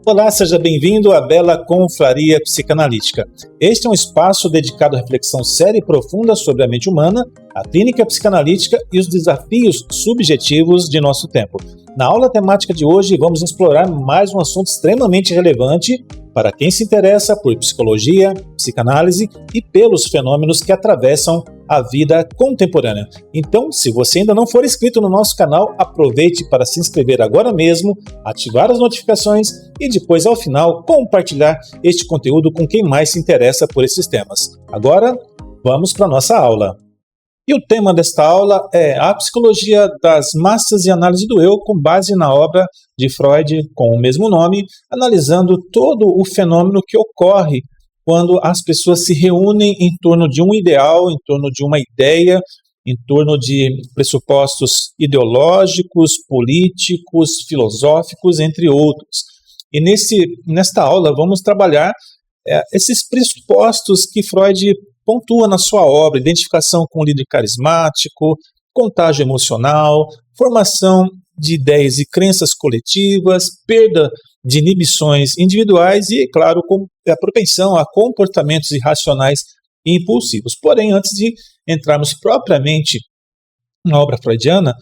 Olá, seja bem-vindo à Bela Confraria Psicanalítica. Este é um espaço dedicado à reflexão séria e profunda sobre a mente humana, a clínica psicanalítica e os desafios subjetivos de nosso tempo. Na aula temática de hoje, vamos explorar mais um assunto extremamente relevante para quem se interessa por psicologia, psicanálise e pelos fenômenos que atravessam a vida contemporânea. Então, se você ainda não for inscrito no nosso canal, aproveite para se inscrever agora mesmo, ativar as notificações e depois, ao final, compartilhar este conteúdo com quem mais se interessa por esses temas. Agora, vamos para a nossa aula. E o tema desta aula é a psicologia das massas e análise do eu, com base na obra de Freud com o mesmo nome, analisando todo o fenômeno que ocorre quando as pessoas se reúnem em torno de um ideal, em torno de uma ideia, em torno de pressupostos ideológicos, políticos, filosóficos, entre outros. E nesta aula vamos trabalhar esses pressupostos que Freud pontua na sua obra: identificação com o líder carismático, contágio emocional, formação de ideias e crenças coletivas, perda de inibições individuais e, claro, a propensão a comportamentos irracionais e impulsivos. Porém, antes de entrarmos propriamente na obra freudiana,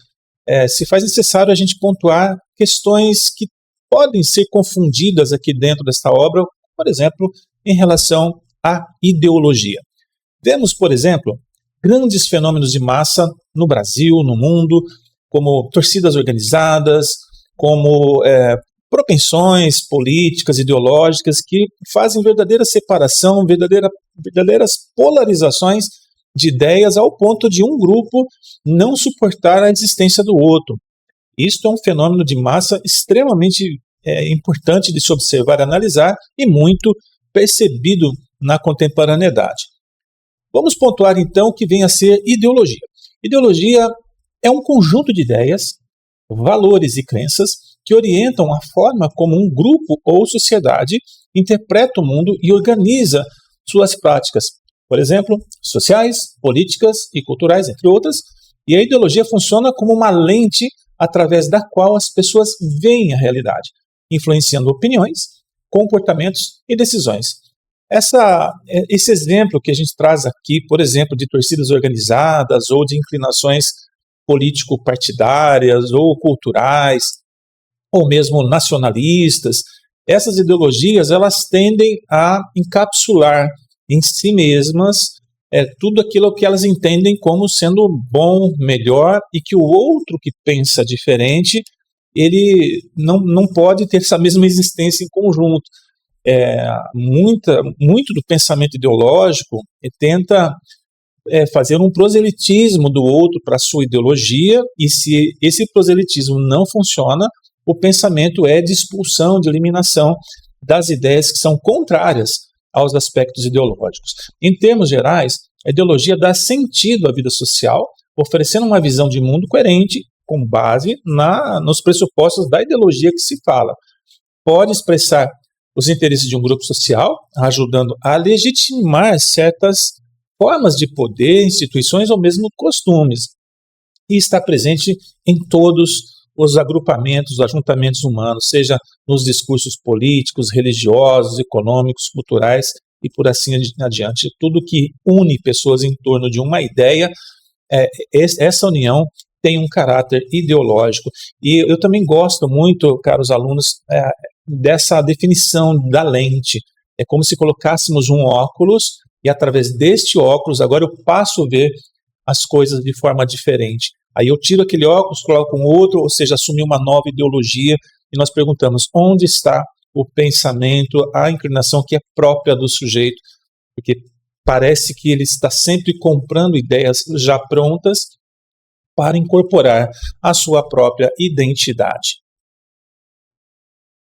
se faz necessário a gente pontuar questões que podem ser confundidas aqui dentro desta obra, por exemplo, em relação à ideologia. Vemos, por exemplo, grandes fenômenos de massa no Brasil, no mundo, como torcidas organizadas, como propensões políticas, ideológicas, que fazem verdadeira separação, verdadeiras polarizações de ideias ao ponto de um grupo não suportar a existência do outro. Isto é um fenômeno de massa extremamente importante de se observar e analisar e muito percebido na contemporaneidade. Vamos pontuar então o que vem a ser ideologia. Ideologia é um conjunto de ideias, valores e crenças que orientam a forma como um grupo ou sociedade interpreta o mundo e organiza suas práticas, por exemplo, sociais, políticas e culturais, entre outras, e a ideologia funciona como uma lente através da qual as pessoas veem a realidade, influenciando opiniões, comportamentos e decisões. Esse exemplo que a gente traz aqui, por exemplo, de torcidas organizadas ou de inclinações político-partidárias ou culturais, ou mesmo nacionalistas, essas ideologias elas tendem a encapsular em si mesmas tudo aquilo que elas entendem como sendo bom, melhor, e que o outro que pensa diferente, ele não pode ter essa mesma existência em conjunto. Muito do pensamento ideológico tenta fazer um proselitismo do outro para a sua ideologia, e se esse proselitismo não funciona, o pensamento é de expulsão, de eliminação das ideias que são contrárias aos aspectos ideológicos. Em termos gerais, a ideologia dá sentido à vida social, oferecendo uma visão de mundo coerente com base nos pressupostos da ideologia que se fala. Pode expressar os interesses de um grupo social, ajudando a legitimar certas formas de poder, instituições ou mesmo costumes, e está presente em todos os agrupamentos, os ajuntamentos humanos, seja nos discursos políticos, religiosos, econômicos, culturais e por assim adiante. Tudo que une pessoas em torno de uma ideia, essa união tem um caráter ideológico. E eu também gosto muito, caros alunos, dessa definição da lente. É como se colocássemos um óculos e através deste óculos, agora eu passo a ver as coisas de forma diferente. Aí eu tiro aquele óculos, coloco um outro, ou seja, assumi uma nova ideologia e nós perguntamos onde está o pensamento, a inclinação que é própria do sujeito, porque parece que ele está sempre comprando ideias já prontas para incorporar a sua própria identidade.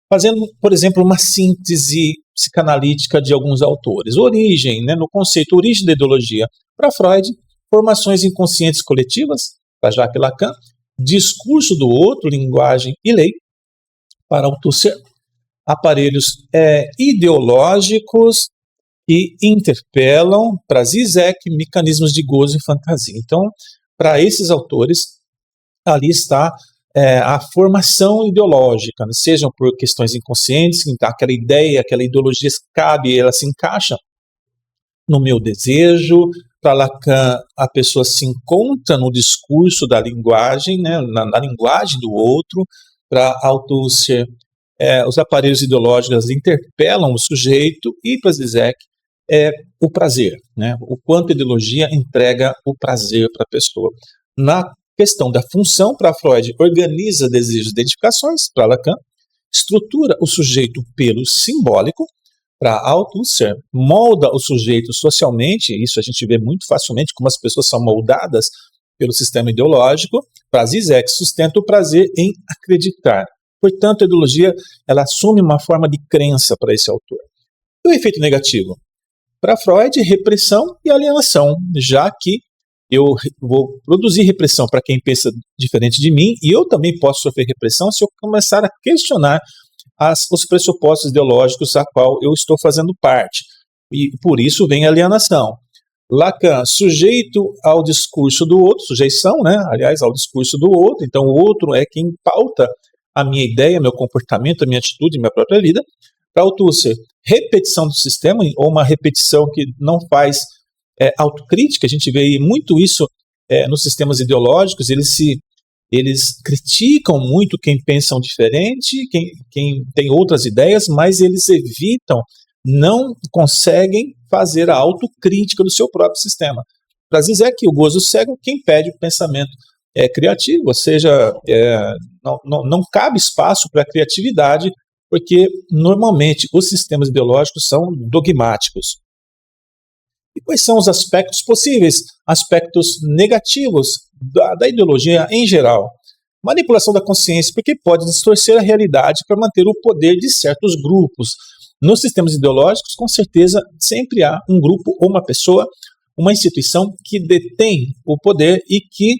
Fazendo, por exemplo, uma síntese psicanalítica de alguns autores. Origem, no conceito origem da ideologia, para Freud, formações inconscientes coletivas, para Jacques Lacan, discurso do outro, linguagem e lei, para Althusser, aparelhos ideológicos que interpelam, para Zizek, mecanismos de gozo e fantasia. Então, para esses autores, ali está a formação ideológica, né? Sejam por questões inconscientes, então aquela ideia, aquela ideologia cabe, ela se encaixa no meu desejo. Para Lacan, a pessoa se encontra no discurso da linguagem, né, na linguagem do outro. Para Althusser, os aparelhos ideológicos interpelam o sujeito, e para Zizek, o prazer, né, o quanto a ideologia entrega o prazer para a pessoa. Na questão da função, para Freud, organiza desejos e identificações. Para Lacan, estrutura o sujeito pelo simbólico. Para Althusser, molda o sujeito socialmente. Isso a gente vê muito facilmente, como as pessoas são moldadas pelo sistema ideológico. Para Zizek, sustenta o prazer em acreditar. Portanto, a ideologia, ela assume uma forma de crença para esse autor. E o efeito negativo? Para Freud, repressão e alienação, já que eu vou produzir repressão para quem pensa diferente de mim, e eu também posso sofrer repressão se eu começar a questionar os pressupostos ideológicos a qual eu estou fazendo parte. E por isso vem a alienação. Lacan, sujeito ao discurso do outro, sujeição, né? Aliás, ao discurso do outro. Então, o outro é quem pauta a minha ideia, meu comportamento, a minha atitude, a minha própria vida. Para Althusser, repetição do sistema, ou uma repetição que não faz autocrítica. A gente vê muito isso nos sistemas ideológicos. Eles criticam muito quem pensa diferente, quem tem outras ideias, mas eles evitam, não conseguem fazer a autocrítica do seu próprio sistema. Para Zizek, o gozo cego, quem pede o pensamento criativo, ou seja, não cabe espaço para a criatividade, porque normalmente os sistemas ideológicos são dogmáticos. E quais são os aspectos possíveis, aspectos negativos da ideologia em geral? Manipulação da consciência, porque pode distorcer a realidade para manter o poder de certos grupos. Nos sistemas ideológicos, com certeza, sempre há um grupo ou uma pessoa, uma instituição que detém o poder e que,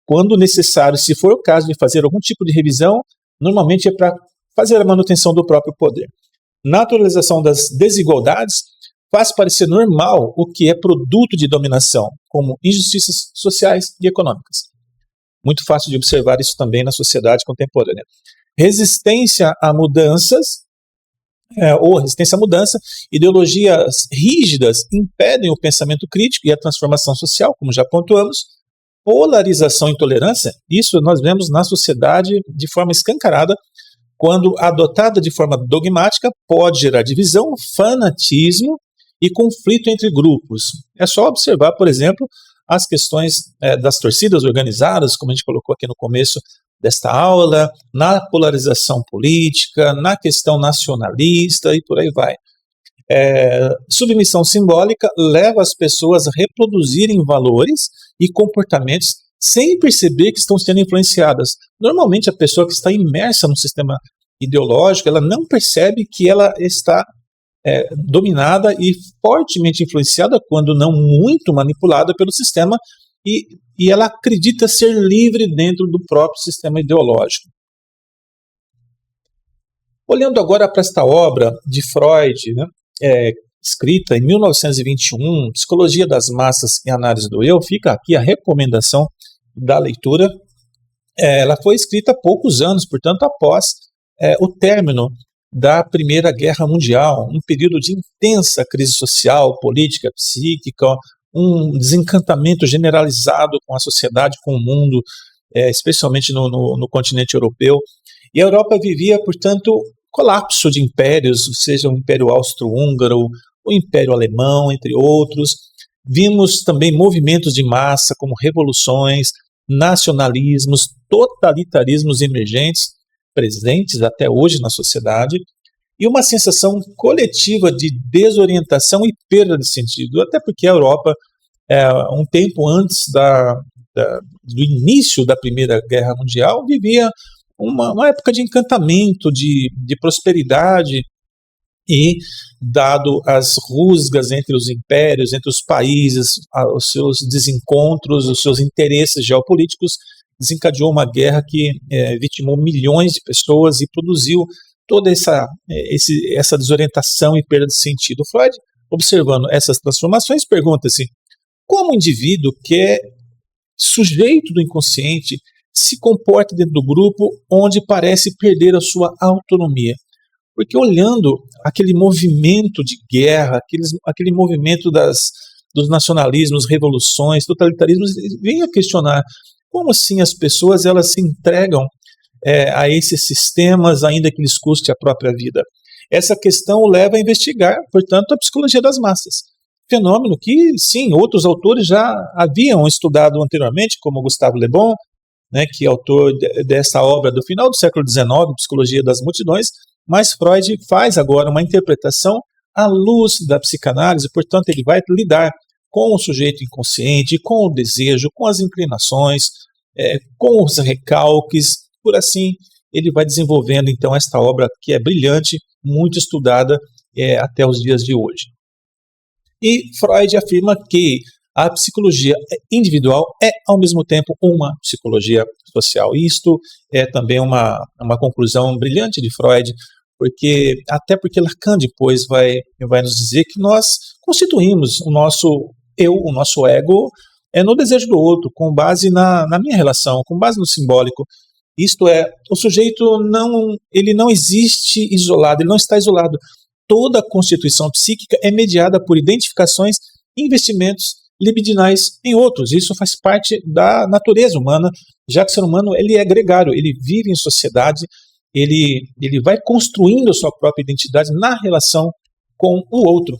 quando necessário, se for o caso de fazer algum tipo de revisão, normalmente é para fazer a manutenção do próprio poder. Naturalização das desigualdades faz parecer normal o que é produto de dominação, como injustiças sociais e econômicas. Muito fácil de observar isso também na sociedade contemporânea. Resistência a mudanças, ou resistência à mudança, ideologias rígidas impedem o pensamento crítico e a transformação social, como já pontuamos. Polarização e intolerância, isso nós vemos na sociedade de forma escancarada, quando adotada de forma dogmática, pode gerar divisão, fanatismo e conflito entre grupos. É só observar, por exemplo, as questões das torcidas organizadas, como a gente colocou aqui no começo desta aula, na polarização política, na questão nacionalista e por aí vai. Submissão simbólica leva as pessoas a reproduzirem valores e comportamentos sem perceber que estão sendo influenciadas. Normalmente a pessoa que está imersa no sistema ideológico, ela não percebe que ela está dominada e fortemente influenciada, quando não muito manipulada pelo sistema, e ela acredita ser livre dentro do próprio sistema ideológico. Olhando agora para esta obra de Freud, né, escrita em 1921, Psicologia das Massas e Análise do Eu, fica aqui a recomendação da leitura. Ela foi escrita há poucos anos, portanto, após o término da Primeira Guerra Mundial, um período de intensa crise social, política, psíquica, um desencantamento generalizado com a sociedade, com o mundo, especialmente no continente europeu. E a Europa vivia, portanto, colapso de impérios, seja o Império Austro-Húngaro, o Império Alemão, entre outros. Vimos também movimentos de massa, como revoluções, nacionalismos, totalitarismos emergentes, presentes até hoje na sociedade, e uma sensação coletiva de desorientação e perda de sentido, até porque a Europa, um tempo antes do início da Primeira Guerra Mundial, vivia uma época de encantamento, de prosperidade, e, dado as rusgas entre os impérios, entre os países, os seus desencontros, os seus interesses geopolíticos, desencadeou uma guerra que vitimou milhões de pessoas e produziu toda essa desorientação e perda de sentido. Freud, observando essas transformações, pergunta-se como o indivíduo que é sujeito do inconsciente se comporta dentro do grupo onde parece perder a sua autonomia. Porque olhando aquele movimento de guerra, aquele movimento dos nacionalismos, revoluções, totalitarismos, vem a questionar como assim as pessoas elas se entregam a esses sistemas, ainda que lhes custe a própria vida. Essa questão o leva a investigar, portanto, a psicologia das massas. Fenômeno que, sim, outros autores já haviam estudado anteriormente, como Gustave Le Bon, né, que é autor dessa obra do final do século XIX, Psicologia das Multidões, mas Freud faz agora uma interpretação à luz da psicanálise, portanto, ele vai lidar com o sujeito inconsciente, com o desejo, com as inclinações, com os recalques, por assim, ele vai desenvolvendo, então, esta obra que é brilhante, muito estudada até os dias de hoje. E Freud afirma que a psicologia individual é, ao mesmo tempo, uma psicologia social. Isto é também uma conclusão brilhante de Freud, até porque Lacan depois vai nos dizer que nós constituímos o nosso eu, o nosso ego, no desejo do outro, com base na minha relação, com base no simbólico. Isto é, o sujeito ele não existe isolado, ele não está isolado. Toda a constituição psíquica é mediada por identificações e investimentos libidinais em outros. Isso faz parte da natureza humana, já que o ser humano ele é gregário, ele vive em sociedade, ele vai construindo a sua própria identidade na relação com o outro.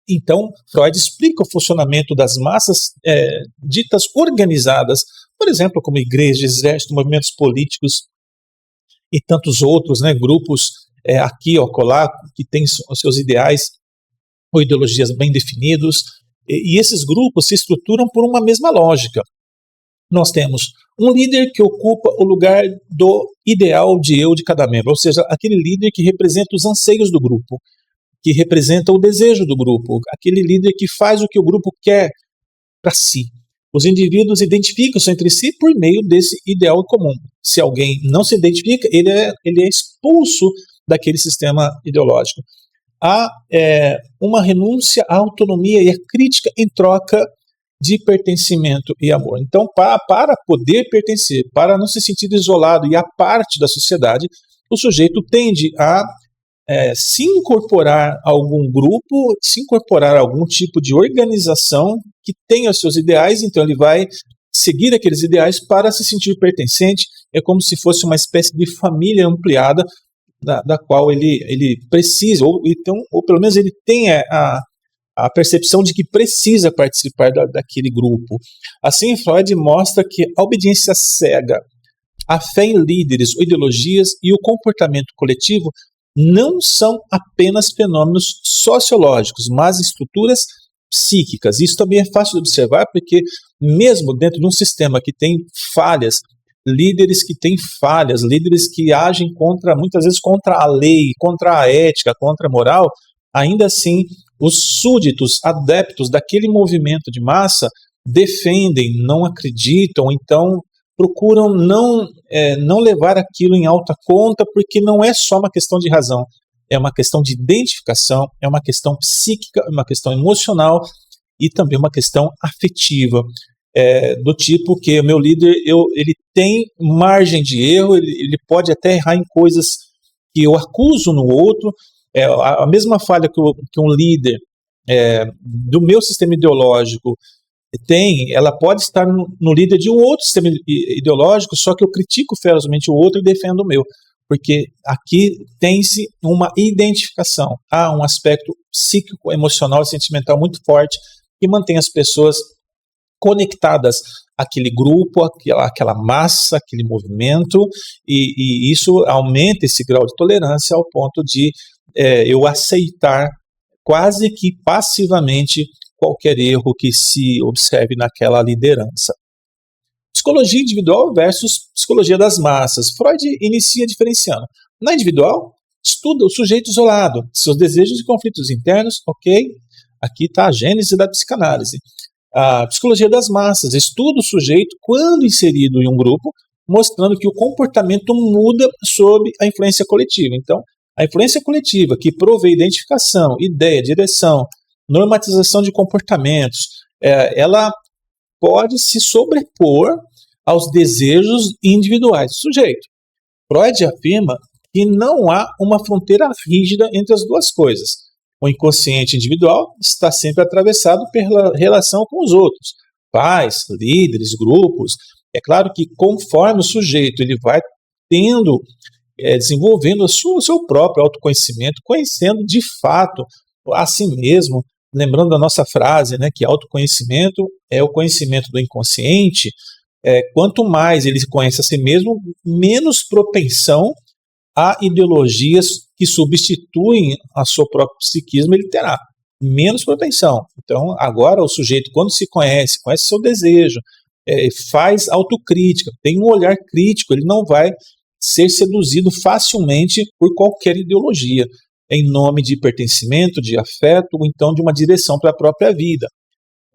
Então, Freud explica o funcionamento das massas ditas organizadas, por exemplo, como igreja, exército, movimentos políticos e tantos outros, né, grupos aqui ou acolá, que têm os seus ideais ou ideologias bem definidos, e esses grupos se estruturam por uma mesma lógica. Nós temos um líder que ocupa o lugar do ideal de eu de cada membro, ou seja, aquele líder que representa os anseios do grupo, que representa o desejo do grupo, aquele líder que faz o que o grupo quer para si. Os indivíduos identificam-se entre si por meio desse ideal comum. Se alguém não se identifica, ele é expulso daquele sistema ideológico. Há uma renúncia à autonomia e à crítica em troca de pertencimento e amor. Então, para poder pertencer, para não se sentir isolado e à parte da sociedade, o sujeito tende a se incorporar a algum grupo, se incorporar a algum tipo de organização que tenha os seus ideais, então ele vai seguir aqueles ideais para se sentir pertencente, é como se fosse uma espécie de família ampliada da qual ele precisa, ou pelo menos ele tem a percepção de que precisa participar daquele grupo. Assim, Freud mostra que a obediência cega, a fé em líderes ou ideologias e o comportamento coletivo não são apenas fenômenos sociológicos, mas estruturas psíquicas. Isso também é fácil de observar, porque mesmo dentro de um sistema que tem falhas, líderes que têm falhas, líderes que agem muitas vezes contra a lei, contra a ética, contra a moral, ainda assim os súditos, adeptos daquele movimento de massa defendem, não acreditam, então procuram não levar aquilo em alta conta, porque não é só uma questão de razão, é uma questão de identificação, é uma questão psíquica, é uma questão emocional e também uma questão afetiva, do tipo que o meu líder ele tem margem de erro, ele pode até errar em coisas que eu acuso no outro, a mesma falha que um líder do meu sistema ideológico ela pode estar no líder de um outro sistema ideológico, só que eu critico ferozmente o outro e defendo o meu, porque aqui tem-se uma identificação, há um aspecto psíquico, emocional e sentimental muito forte que mantém as pessoas conectadas àquele grupo, àquela massa, aquele movimento, e isso aumenta esse grau de tolerância ao ponto de eu aceitar quase que passivamente qualquer erro que se observe naquela liderança. Psicologia individual versus psicologia das massas. Freud inicia diferenciando. Na individual, estuda o sujeito isolado, seus desejos e conflitos internos, ok? Aqui está a gênese da psicanálise. A psicologia das massas estuda o sujeito quando inserido em um grupo, mostrando que o comportamento muda sob a influência coletiva. Então, a influência coletiva que provê identificação, ideia, direção, normatização de comportamentos, ela pode se sobrepor aos desejos individuais do sujeito. Freud afirma que não há uma fronteira rígida entre as duas coisas. O inconsciente individual está sempre atravessado pela relação com os outros, pais, líderes, grupos. É claro que conforme o sujeito ele vai desenvolvendo o seu próprio autoconhecimento, conhecendo de fato a si mesmo, lembrando da nossa frase, né, que autoconhecimento é o conhecimento do inconsciente. Quanto mais ele conhece a si mesmo, menos propensão a ideologias que substituem a seu próprio psiquismo ele terá, menos propensão. Então, agora o sujeito, quando se conhece seu desejo, faz autocrítica, tem um olhar crítico, ele não vai ser seduzido facilmente por qualquer ideologia, em nome de pertencimento, de afeto, ou então de uma direção para a própria vida.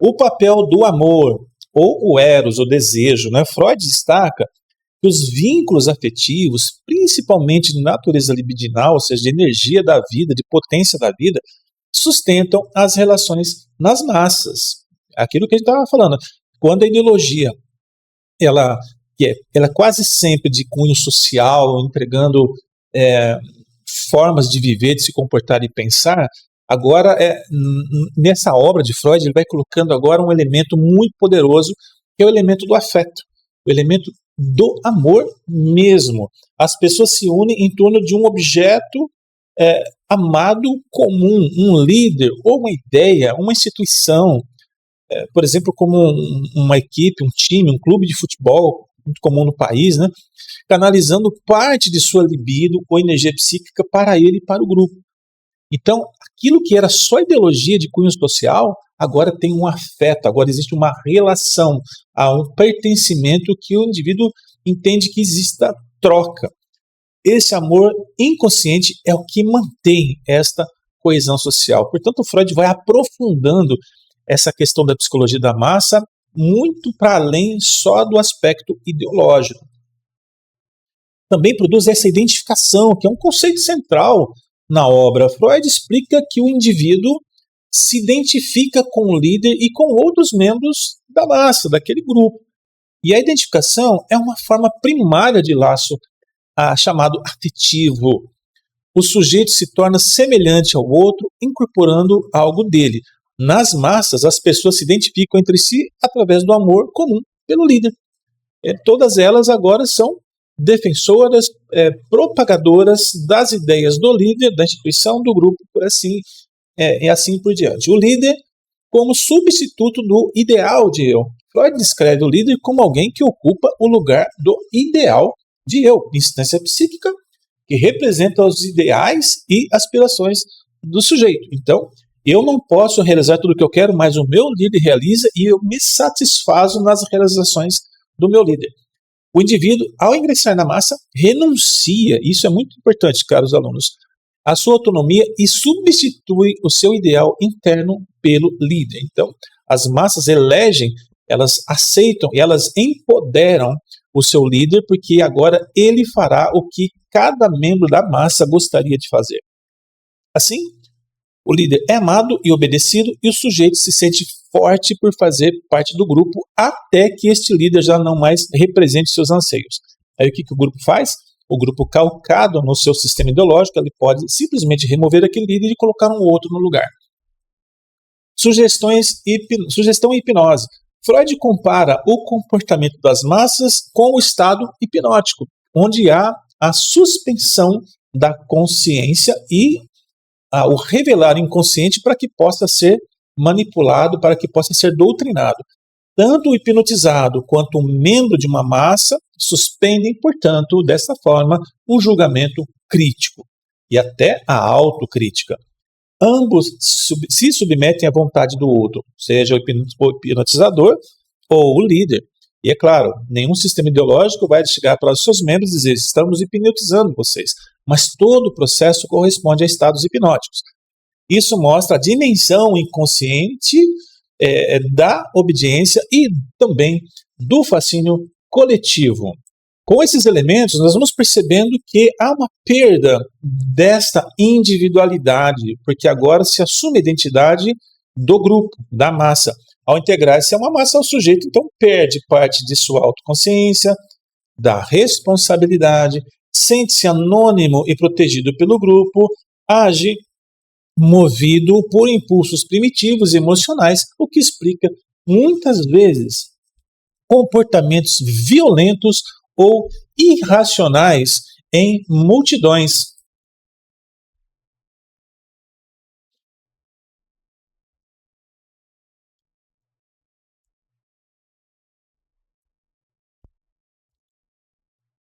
O papel do amor, ou o eros, o desejo, né? Freud destaca que os vínculos afetivos, principalmente de natureza libidinal, ou seja, de energia da vida, de potência da vida, sustentam as relações nas massas. Aquilo que a gente estava falando, quando a ideologia ela é quase sempre de cunho social, entregando formas de viver, de se comportar e pensar, agora, nessa obra de Freud, ele vai colocando agora um elemento muito poderoso, que é o elemento do afeto, o elemento do amor mesmo. As pessoas se unem em torno de um objeto amado comum, um líder, ou uma ideia, uma instituição, por exemplo, como uma equipe, um time, um clube de futebol, muito comum no país, né, canalizando parte de sua libido ou energia psíquica para ele e para o grupo. Então, aquilo que era só ideologia de cunho social, agora tem um afeto, agora existe uma relação, há um pertencimento que o indivíduo entende que exista troca. Esse amor inconsciente é o que mantém esta coesão social. Portanto, Freud vai aprofundando essa questão da psicologia da massa muito para além só do aspecto ideológico. Também produz essa identificação, que é um conceito central na obra. Freud explica que o indivíduo se identifica com o líder e com outros membros da massa, daquele grupo. E a identificação é uma forma primária de laço chamado afetivo. O sujeito se torna semelhante ao outro, incorporando algo dele. Nas massas, as pessoas se identificam entre si através do amor comum pelo líder. Todas elas agora são defensoras, propagadoras das ideias do líder, da instituição, do grupo, e assim por diante. O líder como substituto do ideal de eu. Freud descreve o líder como alguém que ocupa o lugar do ideal de eu, instância psíquica, que representa os ideais e aspirações do sujeito. Então, eu não posso realizar tudo o que eu quero, mas o meu líder realiza e eu me satisfazo nas realizações do meu líder. O indivíduo, ao ingressar na massa, renuncia, isso é muito importante, caros alunos, a sua autonomia e substitui o seu ideal interno pelo líder. Então, as massas elegem, elas aceitam e elas empoderam o seu líder, porque agora ele fará o que cada membro da massa gostaria de fazer. Assim, o líder é amado e obedecido e o sujeito se sente forte por fazer parte do grupo até que este líder já não mais represente seus anseios. Aí o que o grupo faz? O grupo calcado no seu sistema ideológico, ele pode simplesmente remover aquele líder e colocar um outro no lugar. Sugestão e hipnose. Freud compara o comportamento das massas com o estado hipnótico, onde há a suspensão da consciência e o revelar inconsciente para que possa ser manipulado, para que possa ser doutrinado. Tanto o hipnotizado quanto o membro de uma massa suspendem, portanto, dessa forma, o julgamento crítico e até a autocrítica. Ambos se submetem à vontade do outro, seja o hipnotizador ou o líder. E é claro, nenhum sistema ideológico vai chegar para os seus membros e dizer: estamos hipnotizando vocês. Mas todo o processo corresponde a estados hipnóticos. Isso mostra a dimensão inconsciente da obediência e também do fascínio coletivo. Com esses elementos, nós vamos percebendo que há uma perda desta individualidade, porque agora se assume a identidade do grupo, da massa. Ao integrar-se a uma massa, o sujeito então perde parte de sua autoconsciência, da responsabilidade, sente-se anônimo e protegido pelo grupo, age movido por impulsos primitivos e emocionais, o que explica muitas vezes comportamentos violentos ou irracionais em multidões.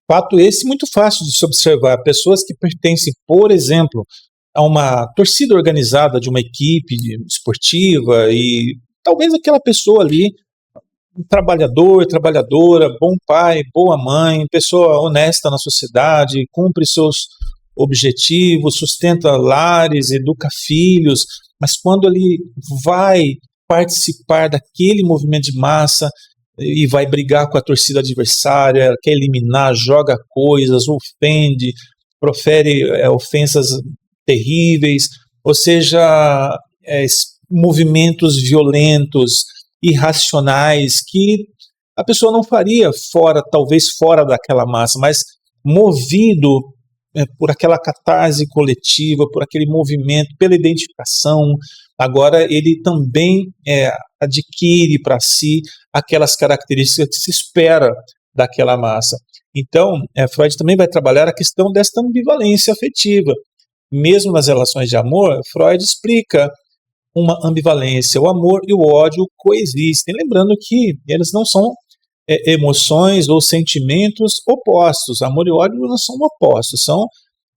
Fato esse muito fácil de se observar. Pessoas que pertencem, por exemplo, a uma torcida organizada de uma equipe esportiva e talvez aquela pessoa ali, um trabalhador, trabalhadora, bom pai, boa mãe, pessoa honesta na sociedade, cumpre seus objetivos, sustenta lares, educa filhos, mas quando ele vai participar daquele movimento de massa e vai brigar com a torcida adversária, quer eliminar, joga coisas, ofende, profere ofensas terríveis, ou seja, movimentos violentos, irracionais, que a pessoa não faria talvez fora daquela massa, mas movido por aquela catarse coletiva, por aquele movimento, pela identificação, agora ele também adquire para si aquelas características que se espera daquela massa. Então, Freud também vai trabalhar a questão desta ambivalência afetiva. Mesmo nas relações de amor, Freud explica uma ambivalência. O amor e o ódio coexistem. Lembrando que eles não são emoções ou sentimentos opostos. Amor e ódio não são opostos, são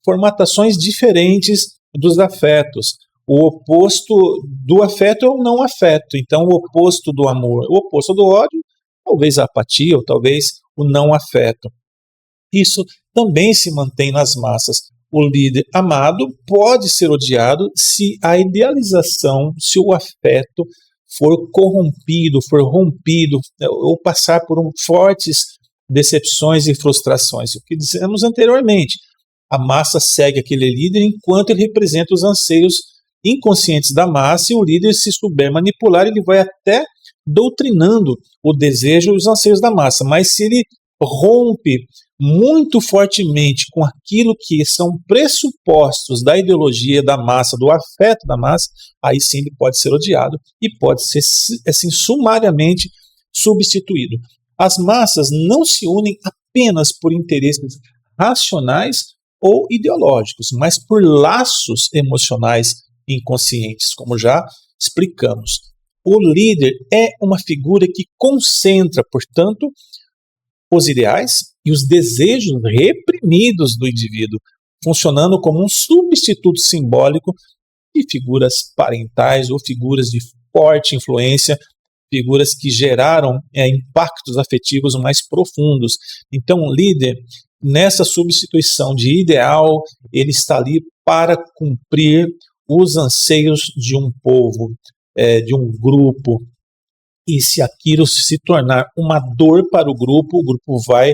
formatações diferentes dos afetos. O oposto do afeto é o não afeto. Então, o oposto do amor, o oposto do ódio, talvez a apatia ou talvez o não afeto. Isso também se mantém nas massas. O líder amado pode ser odiado se a idealização, se o afeto for corrompido, for rompido, ou passar por fortes decepções e frustrações. O que dissemos anteriormente, a massa segue aquele líder enquanto ele representa os anseios inconscientes da massa, e o líder, se souber manipular, ele vai até doutrinando o desejo e os anseios da massa, mas se ele rompe muito fortemente com aquilo que são pressupostos da ideologia da massa, do afeto da massa, aí sim ele pode ser odiado e pode ser assim sumariamente substituído. As massas não se unem apenas por interesses racionais ou ideológicos, mas por laços emocionais inconscientes, como já explicamos. O líder é uma figura que concentra, portanto, os ideais e os desejos reprimidos do indivíduo, funcionando como um substituto simbólico de figuras parentais ou figuras de forte influência, figuras que geraram impactos afetivos mais profundos. Então, o líder, nessa substituição de ideal, ele está ali para cumprir os anseios de um povo, de um grupo. E se aquilo se tornar uma dor para o grupo vai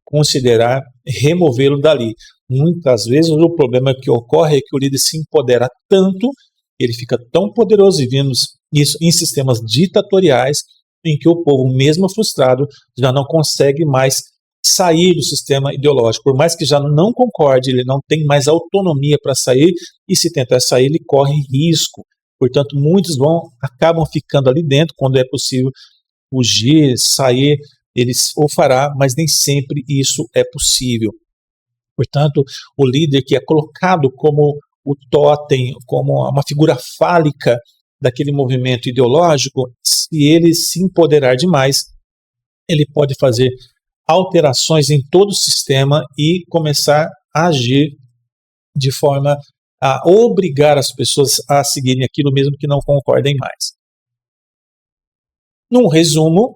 considerar removê-lo dali. Muitas vezes o problema que ocorre é que o líder se empodera tanto, ele fica tão poderoso, e vimos isso em sistemas ditatoriais, em que o povo, mesmo frustrado, já não consegue mais sair do sistema ideológico. Por mais que já não concorde, ele não tem mais autonomia para sair, e se tentar sair, ele corre risco. Portanto, muitos acabam ficando ali dentro. Quando é possível fugir, sair, eles o fará, mas nem sempre isso é possível. Portanto, o líder que é colocado como o totem, como uma figura fálica daquele movimento ideológico, se ele se empoderar demais, ele pode fazer alterações em todo o sistema e começar a agir de forma a obrigar as pessoas a seguirem aquilo mesmo que não concordem mais. Num resumo,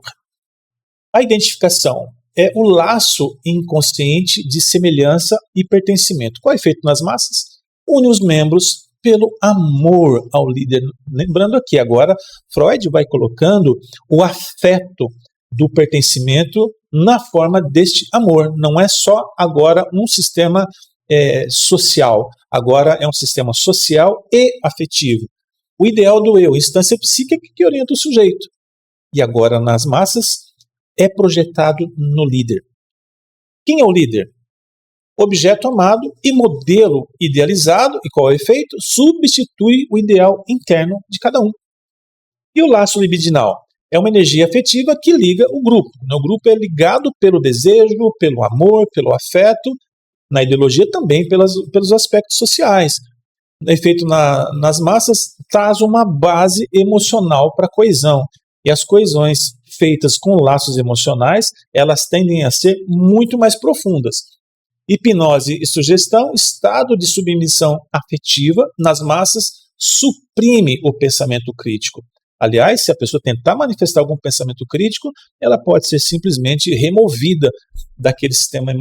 a identificação é o laço inconsciente de semelhança e pertencimento. Qual é o efeito nas massas? Une os membros pelo amor ao líder. Lembrando aqui agora, Freud vai colocando o afeto do pertencimento na forma deste amor. Não é só agora um sistema social, agora é um sistema social e afetivo. O ideal do eu, instância psíquica que orienta o sujeito. e agora nas massas, é projetado no líder. Quem é o líder? Objeto amado e modelo idealizado, e qual é o efeito? Substitui o ideal interno de cada um. E o laço libidinal? É uma energia afetiva que liga o grupo. O grupo é ligado pelo desejo, pelo amor, pelo afeto, na ideologia também pelos aspectos sociais. O efeito nas massas traz uma base emocional para a coesão. E as coesões feitas com laços emocionais, elas tendem a ser muito mais profundas. Hipnose e sugestão, estado de submissão afetiva nas massas, suprime o pensamento crítico. Aliás, se a pessoa tentar manifestar algum pensamento crítico, ela pode ser simplesmente removida daquele sistema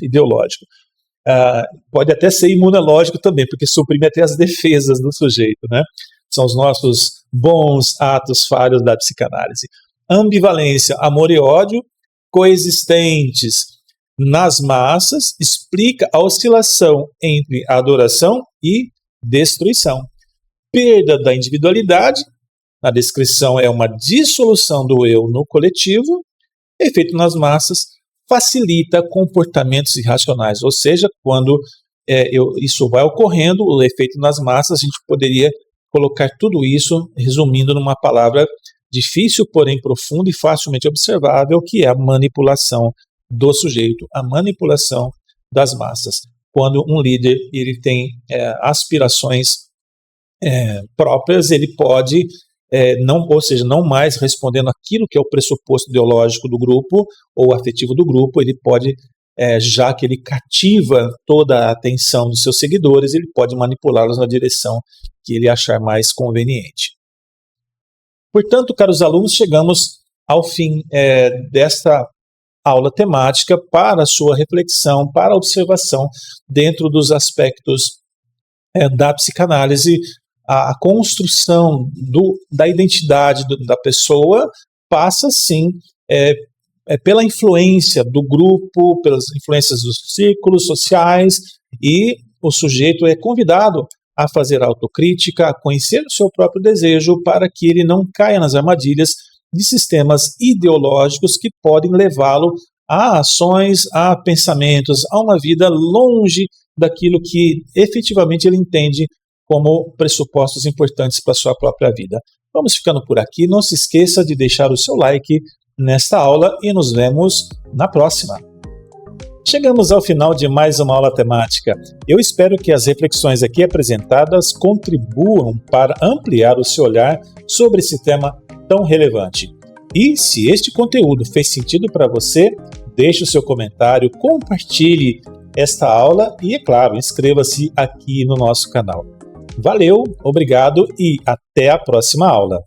ideológico. Pode até ser imunológico também, porque suprime até as defesas do sujeito, né? São os nossos bons atos falhos da psicanálise. Ambivalência, amor e ódio coexistentes nas massas, explica a oscilação entre adoração e destruição. Perda da individualidade, na descrição é uma dissolução do eu no coletivo, efeito nas massas, facilita comportamentos irracionais, ou seja, quando isso vai ocorrendo, o efeito nas massas, a gente poderia colocar tudo isso, resumindo numa palavra difícil, porém profunda e facilmente observável, que é a manipulação do sujeito, a manipulação das massas. Quando um líder ele tem aspirações próprias, ele pode, não mais respondendo aquilo que é o pressuposto ideológico do grupo ou afetivo do grupo, ele pode, já que ele cativa toda a atenção dos seus seguidores, ele pode manipulá-los na direção que ele achar mais conveniente. Portanto, caros alunos, chegamos ao fim desta aula temática para a sua reflexão, para a observação dentro dos aspectos da psicanálise. A construção da identidade da pessoa passa, sim, pela influência do grupo, pelas influências dos círculos sociais, e o sujeito é convidado a fazer autocrítica, a conhecer o seu próprio desejo, para que ele não caia nas armadilhas de sistemas ideológicos que podem levá-lo a ações, a pensamentos, a uma vida longe daquilo que efetivamente ele entende como pressupostos importantes para a sua própria vida. Vamos ficando por aqui. Não se esqueça de deixar o seu like nesta aula e nos vemos na próxima. Chegamos ao final de mais uma aula temática. Eu espero que as reflexões aqui apresentadas contribuam para ampliar o seu olhar sobre esse tema tão relevante. E se este conteúdo fez sentido para você, deixe o seu comentário, compartilhe esta aula e, é claro, inscreva-se aqui no nosso canal. Valeu, obrigado e até a próxima aula.